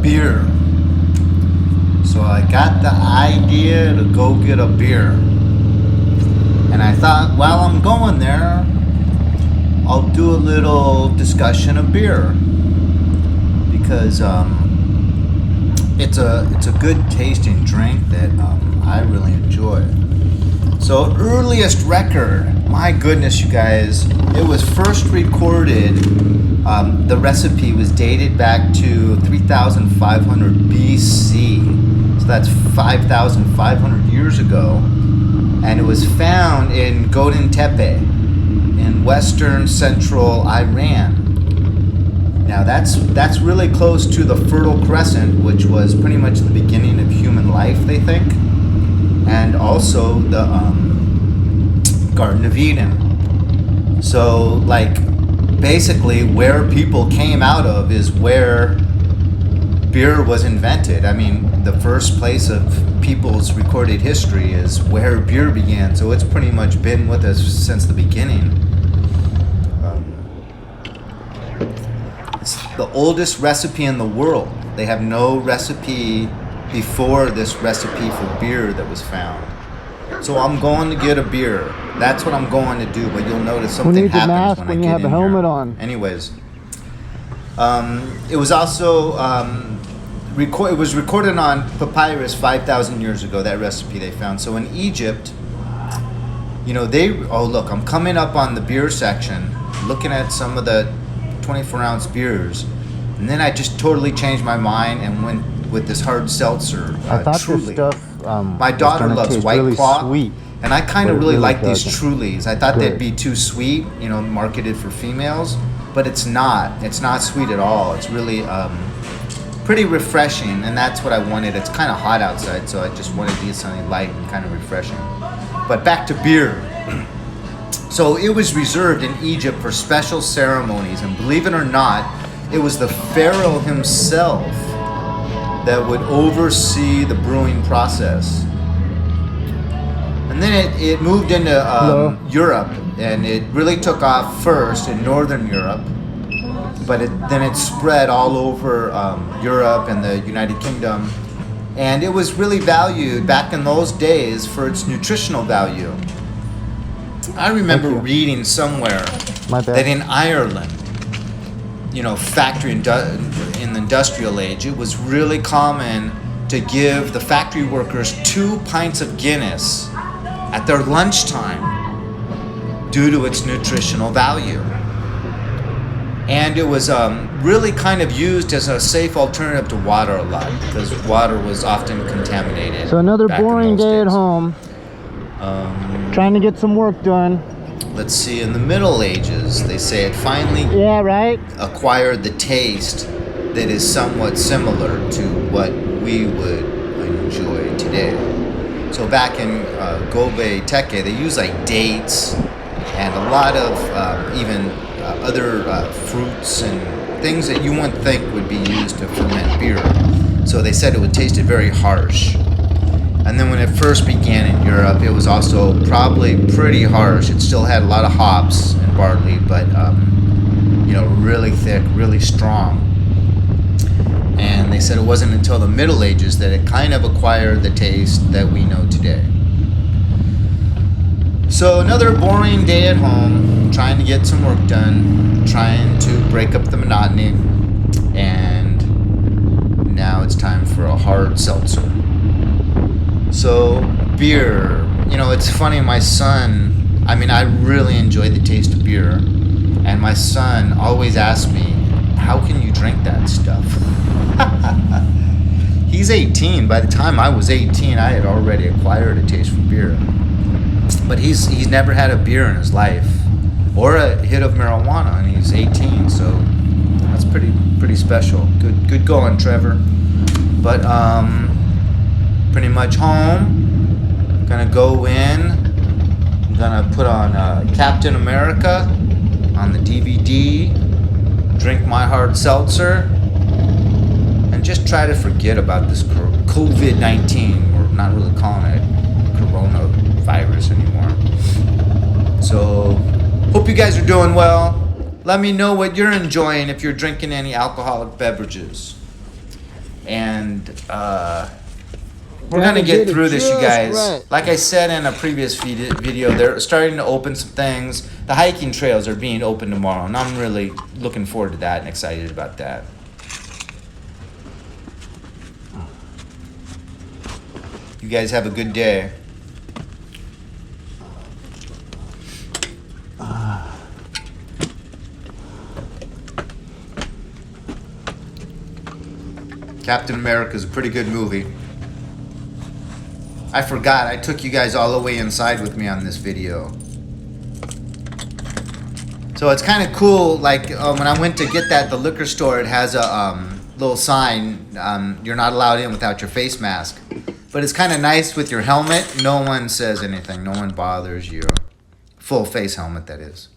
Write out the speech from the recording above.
beer. So I got the idea to go get a beer. And I thought, while I'm going there, I'll do a little discussion of beer. Because it's a good tasting drink that I really enjoy. So earliest record, my goodness, you guys, it was first recorded. The recipe was dated back to 3,500 BC, so that's 5,500 years ago, and it was found in Godin Tepe in western central Iran. Now that's really close to the Fertile Crescent, which was pretty much the beginning of human life, they think, and also the Garden of Eden. So, like, basically where people came out of is where beer was invented. I mean, the first place of people's recorded history is where beer began, so it's pretty much been with us since the beginning. It's the oldest recipe in the world. They have no recipe before this recipe for beer that was found. So I'm going to get a beer. That's what I'm going to do, but you'll notice something happens when I get in here. You have the helmet on. Anyways, it was also it was recorded on papyrus 5,000 years ago. That recipe they found. So in Egypt, look, I'm coming up on the beer section, looking at some of the 24-ounce beers, and then I just totally changed my mind and went with this hard seltzer. I thought Truly. this stuff. My daughter loves White really Claw, sweet, and I kind of really like these doesn't. Trulies. I thought Good. they'd be too sweet, marketed for females, but it's not. It's not sweet at all. It's really pretty refreshing, and that's what I wanted. It's kind of hot outside, so I just wanted to get something light and kind of refreshing. But back to beer. So it was reserved in Egypt for special ceremonies, and believe it or not, it was the pharaoh himself that would oversee the brewing process. And then it moved into Europe, and it really took off first in Northern Europe, but then it spread all over Europe and the United Kingdom, and it was really valued back in those days for its nutritional value. I remember reading somewhere that in Ireland, factory in the industrial age, it was really common to give the factory workers 2 pints of Guinness at their lunchtime due to its nutritional value. And it was really kind of used as a safe alternative to water a lot, because water was often contaminated. So another back in boring those day at days. home. Trying to get some work done. Let's see, in the Middle Ages, they say it finally acquired the taste that is somewhat similar to what we would enjoy today. So back in Göbekli Tepe, they use like dates and a lot of even other fruits and things that you wouldn't think would be used to ferment beer. So they said it would taste very harsh. And then when it first began in Europe, it was also probably pretty harsh. It still had a lot of hops and barley, but really thick, really strong. And they said it wasn't until the Middle Ages that it kind of acquired the taste that we know today. So another boring day at home, trying to get some work done, trying to break up the monotony, and now it's time for a hard seltzer. So, beer, it's funny, my son, I really enjoy the taste of beer, and my son always asks me, how can you drink that stuff? He's 18. By the time I was 18, I had already acquired a taste for beer. But he's never had a beer in his life, or a hit of marijuana, and he's 18, so that's pretty special. Good going, Trevor. But, pretty much home. Gonna go in. I'm gonna put on Captain America on the DVD. Drink my hard seltzer, and just try to forget about this COVID-19. We're not really calling it coronavirus anymore. So, hope you guys are doing well. Let me know what you're enjoying if you're drinking any alcoholic beverages. And we're gonna get through this, you guys. Right. Like I said in a previous video, they're starting to open some things. The hiking trails are being open tomorrow, and I'm really looking forward to that and excited about that. You guys have a good day. Captain America is a pretty good movie. I forgot, I took you guys all the way inside with me on this video. So it's kind of cool, like when I went to get that at the liquor store, it has a little sign, you're not allowed in without your face mask. But it's kind of nice with your helmet, no one says anything, no one bothers you. Full face helmet, that is.